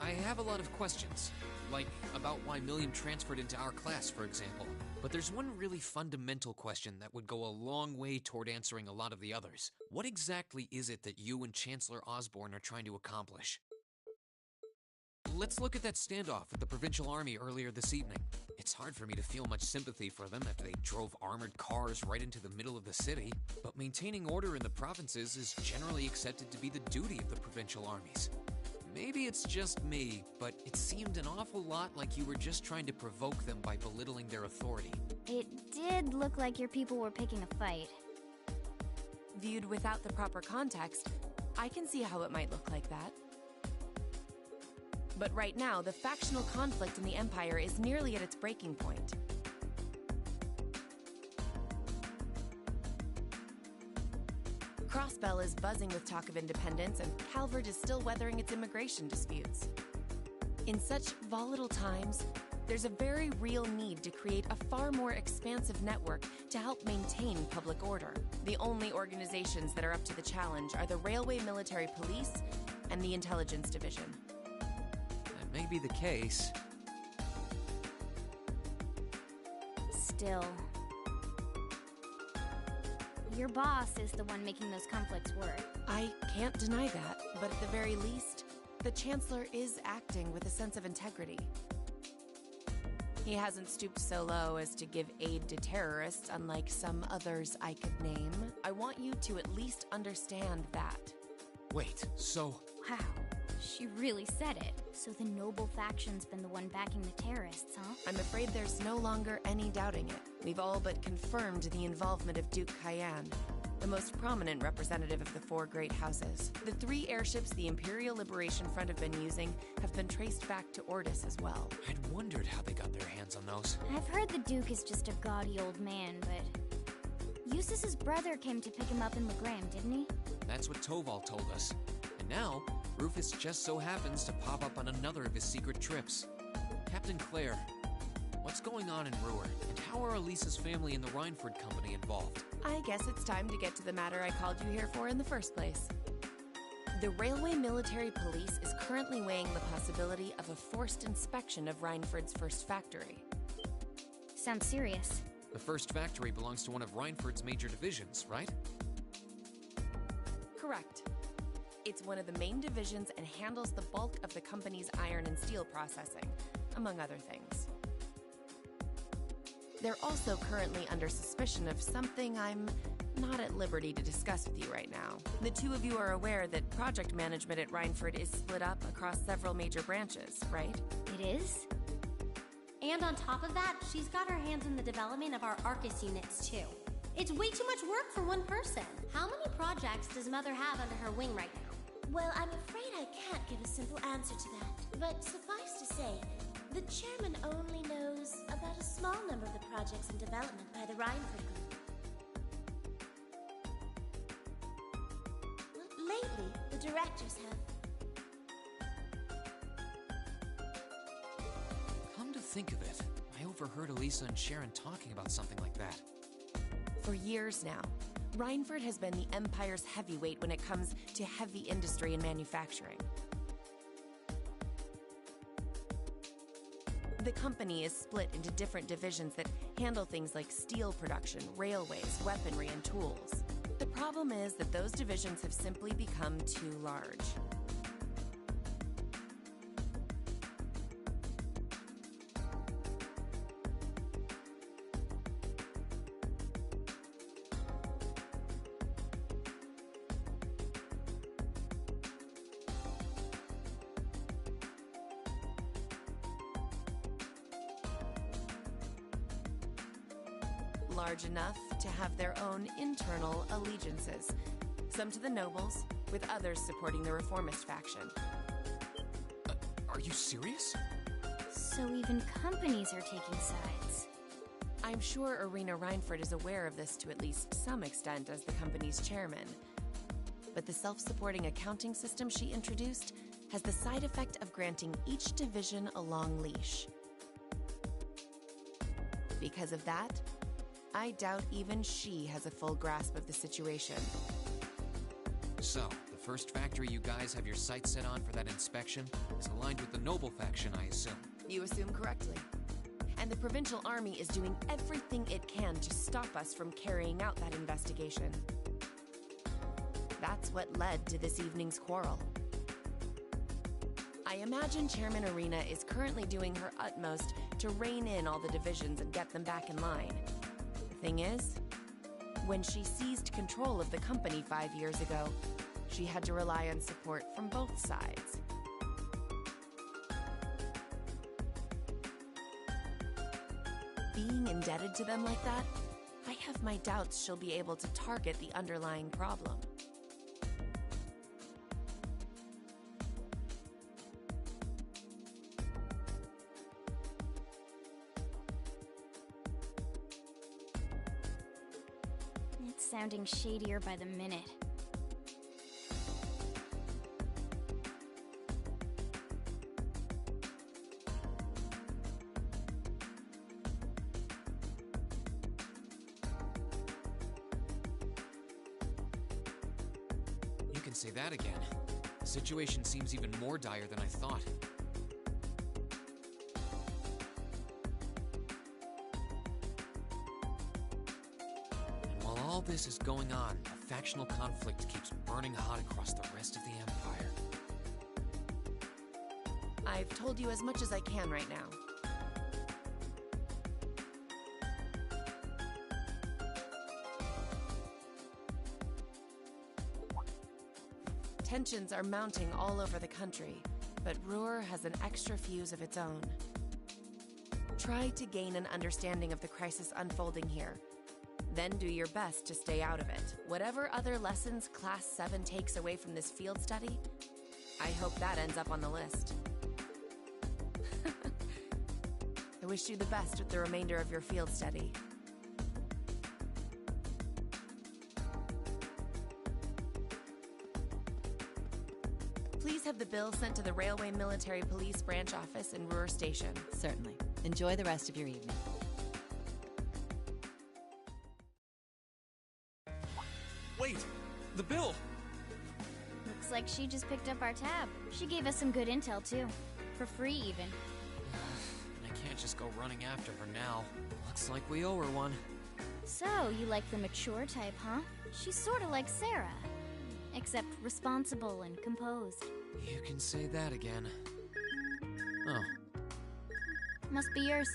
I have a lot of questions, like about why Milliam transferred into our class, for example. But there's one really fundamental question that would go a long way toward answering a lot of the others. What exactly is it that you and Chancellor Osborne are trying to accomplish? Let's look at that standoff with the Provincial Army earlier this evening. It's hard for me to feel much sympathy for them after they drove armored cars right into the middle of the city, but maintaining order in the provinces is generally accepted to be the duty of the provincial armies. Maybe it's just me, but it seemed an awful lot like you were just trying to provoke them by belittling their authority. It did look like your people were picking a fight. Viewed without the proper context, I can see how it might look like that. But right now, the factional conflict in the Empire is nearly at its breaking point. Crossbell is buzzing with talk of independence, and Calvert is still weathering its immigration disputes. In such volatile times, there's a very real need to create a far more expansive network to help maintain public order. The only organizations that are up to the challenge are the Railway Military Police and the Intelligence Division. That may be the case. Still. Your boss is the one making those conflicts work. I can't deny that, but at the very least, the Chancellor is acting with a sense of integrity. He hasn't stooped so low as to give aid to terrorists, unlike some others I could name. I want you to at least understand that. Wait, so... Wow, she really said it. So the noble faction's been the one backing the terrorists, huh? I'm afraid there's no longer any doubting it. We've all but confirmed the involvement of Duke Cayenne, the most prominent representative of the 4 great houses. The 3 airships the Imperial Liberation Front have been using have been traced back to Ordis as well. I'd wondered how they got their hands on those. I've heard the Duke is just a gaudy old man, but... Eustace's brother came to pick him up in Legram, didn't he? That's what Toval told us. And now, Rufus just so happens to pop up on another of his secret trips. Captain Claire, What's going on in Ruhr? And how are Elisa's family and the Rhineford Company involved? I guess it's time to get to the matter I called you here for in the first place. The Railway Military Police is currently weighing the possibility of a forced inspection of Rhineford's first factory. Sounds serious. The first factory belongs to one of Rhineford's major divisions, right? Correct. It's one of the main divisions and handles the bulk of the company's iron and steel processing, among other things. They're also currently under suspicion of something I'm not at liberty to discuss with you right now. The two of you are aware that project management at Rhineford is split up across several major branches, right? It is? And on top of that, she's got her hands in the development of our Arcus units, too. It's way too much work for one person. How many projects does Mother have under her wing right now? Well, I'm afraid I can't give a simple answer to that. But suffice to say, the chairman only knows about a small number of the projects in development by the Rhineford Group. Lately, the directors have. Come to think of it, I overheard Elisa and Sharon talking about something like that. For years now, Rhineford has been the Empire's heavyweight when it comes to heavy industry and manufacturing. The company is split into different divisions that handle things like steel production, railways, weaponry, and tools. The problem is that those divisions have simply become too large. Large enough to have their own internal allegiances, some to the nobles, with others supporting the reformist faction. Are you serious? So even companies are taking sides. I'm sure Irina Rhineford is aware of this to at least some extent as the company's chairman. But the self-supporting accounting system she introduced has the side effect of granting each division a long leash. Because of that, I doubt even she has a full grasp of the situation. So, the first factory you guys have your sights set on for that inspection is aligned with the noble faction, I assume. You assume correctly. And the provincial army is doing everything it can to stop us from carrying out that investigation. That's what led to this evening's quarrel. I imagine Chairman Irina is currently doing her utmost to rein in all the divisions and get them back in line. The thing is, when she seized control of the company 5 years ago, she had to rely on support from both sides. Being indebted to them like that, I have my doubts she'll be able to target the underlying problem. It's sounding shadier by the minute. You can say that again. The situation seems even more dire than I thought. While all this is going on, a factional conflict keeps burning hot across the rest of the Empire. I've told you as much as I can right now. Tensions are mounting all over the country, but Ruhr has an extra fuse of its own. Try to gain an understanding of the crisis unfolding here. Then do your best to stay out of it. Whatever other lessons Class 7 takes away from this field study, I hope that ends up on the list. I wish you the best with the remainder of your field study. Please have the bill sent to the Railway Military Police Branch Office in Ruhr Station. Certainly. Enjoy the rest of your evening. Wait! The bill! Looks like she just picked up our tab. She gave us some good intel, too. For free, even. I can't just go running after her now. Looks like we owe her one. So, you like the mature type, huh? She's sorta like Sarah. Except responsible and composed. You can say that again. Oh. Must be yours.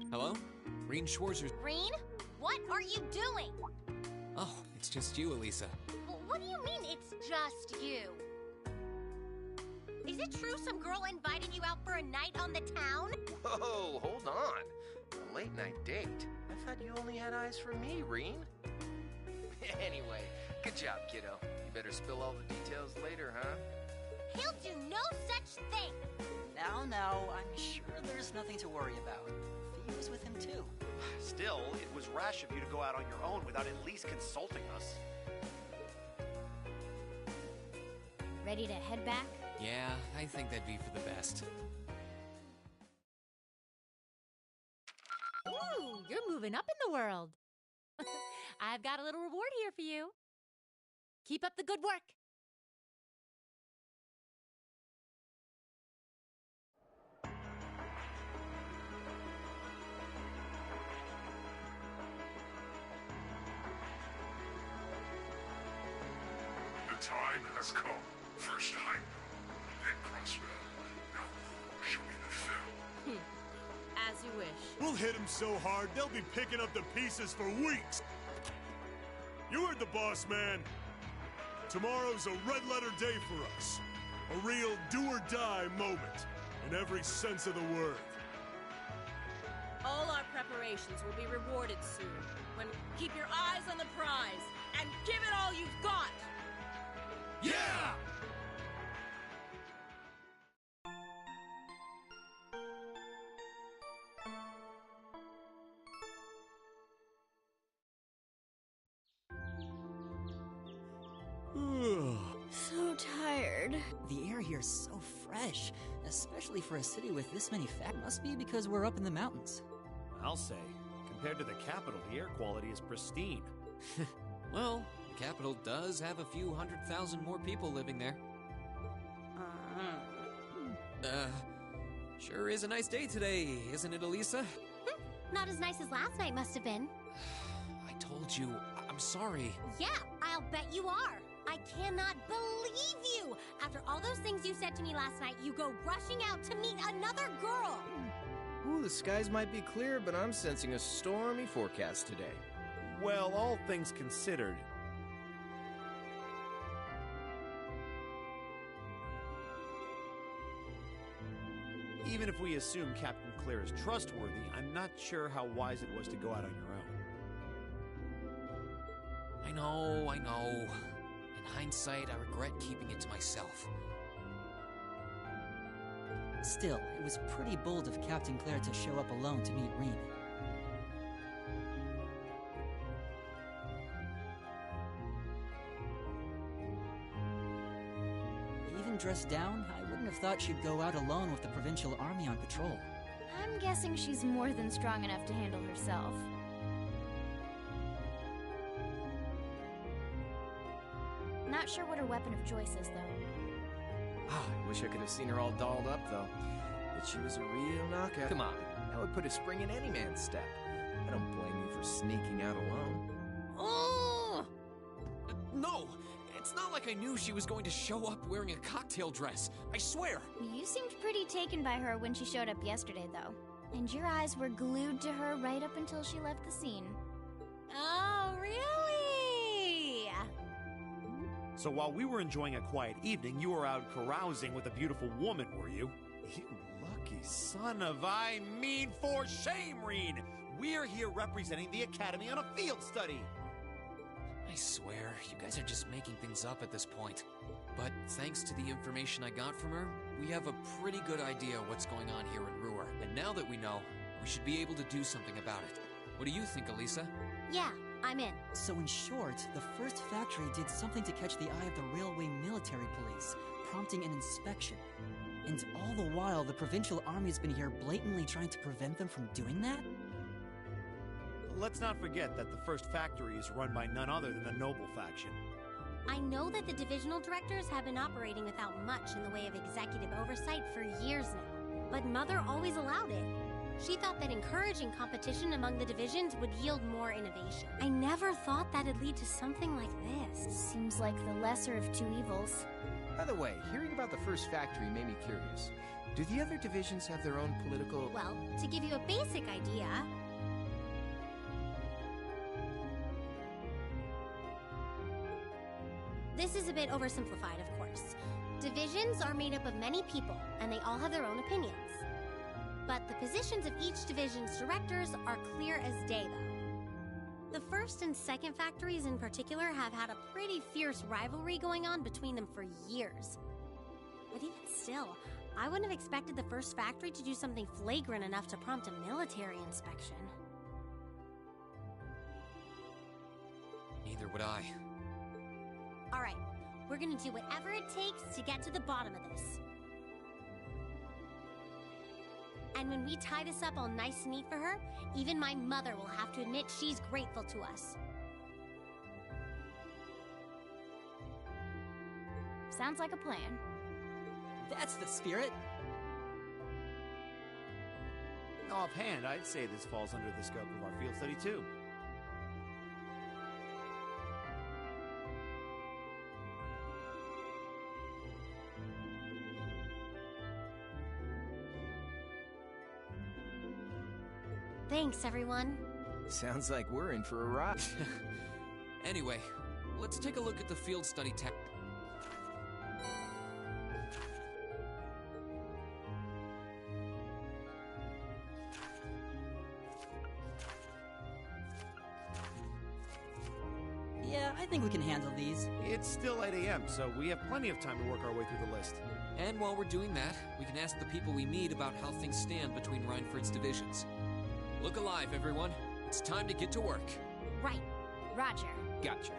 Hello? Reen Schwarzer. Reen, what are you doing? Oh, it's just you, Elisa. What do you mean it's just you? Is it true some girl invited you out for a night on the town? Whoa, hold on. A late night date? I thought you only had eyes for me, Reen. Anyway, good job, kiddo. You better spill all the details later, huh? He'll do no such thing. Now, I'm sure there's nothing to worry about. Fee was with him too. Still, it was rash of you to go out on your own without at least consulting us. Ready to head back? Yeah, I think that'd be for the best. Ooh, you're moving up in the world. I've got a little reward here for you. Keep up the good work. The time has come. First hype, then Crossrail. Now, show me the film. As you wish. We'll hit them so hard, they'll be picking up the pieces for weeks. You heard the boss, man. Tomorrow's a red-letter day for us. A real do-or-die moment, in every sense of the word. All our preparations will be rewarded soon. When keep your eyes on the prize and give it all you've got. Yeah! So tired. The air here's so fresh, especially for a city with this many Must be because we're up in the mountains. I'll say, compared to the capital, the air quality is pristine. Well, the capital does have a few 100,000 more people living there. Sure is a nice day today, isn't it, Elisa? Not as nice as last night must have been. I told you, I'm sorry. Yeah, I'll bet you are. I cannot believe you! After all those things you said to me last night, you go rushing out to meet another girl! Ooh, the skies might be clear, but I'm sensing a stormy forecast today. Well, all things considered, even if we assume Captain Claire is trustworthy, I'm not sure how wise it was to go out on your own. I know. In hindsight, I regret keeping it to myself. Still, it was pretty bold of Captain Claire to show up alone to meet Reen. Even dressed down, I wouldn't have thought she'd go out alone with the Provincial Army on patrol. I'm guessing she's more than strong enough to handle herself. Not sure what her weapon of choice is, though. I wish I could have seen her all dolled up, though. But she was a real knockout. Come on, that would put a spring in any man's step. I don't blame you for sneaking out alone. Oh! No! It's not like I knew she was going to show up wearing a cocktail dress. I swear! You seemed pretty taken by her when she showed up yesterday, though. And your eyes were glued to her right up until she left the scene. Oh, really? So while we were enjoying a quiet evening, you were out carousing with a beautiful woman, were you? You lucky son of I mean for shame, Reen! We're here representing the Academy on a field study! I swear, you guys are just making things up at this point. But thanks to the information I got from her, we have a pretty good idea what's going on here in Ruhr. And now that we know, we should be able to do something about it. What do you think, Elisa? Yeah, I'm in. So in short, the first factory did something to catch the eye of the railway military police, prompting an inspection. And all the while, the provincial army's been here blatantly trying to prevent them from doing that? Let's not forget that the first factory is run by none other than the Noble faction. I know that the divisional directors have been operating without much in the way of executive oversight for years now, but Mother always allowed it. She thought that encouraging competition among the divisions would yield more innovation. I never thought that'd lead to something like this. Seems like the lesser of two evils. By the way, hearing about the first factory made me curious. Do the other divisions have their own political... Well, to give you a basic idea... This is a bit oversimplified, of course. Divisions are made up of many people, and they all have their own opinions. But the positions of each division's directors are clear as day, though. The first and second factories in particular have had a pretty fierce rivalry going on between them for years. But even still, I wouldn't have expected the first factory to do something flagrant enough to prompt a military inspection. Neither would I. All right, we're gonna do whatever it takes to get to the bottom of this. And when we tie this up all nice and neat for her, even my mother will have to admit she's grateful to us. Sounds like a plan. That's the spirit. Offhand, I'd say this falls under the scope of our field study, too. Thanks, everyone. Sounds like we're in for a ride. Anyway, let's take a look at the field study tech. Yeah, I think we can handle these. It's still 8 a.m., so we have plenty of time to work our way through the list. And while we're doing that, we can ask the people we meet about how things stand between Reinford's divisions. Look alive, everyone. It's time to get to work. Right. Roger. Gotcha.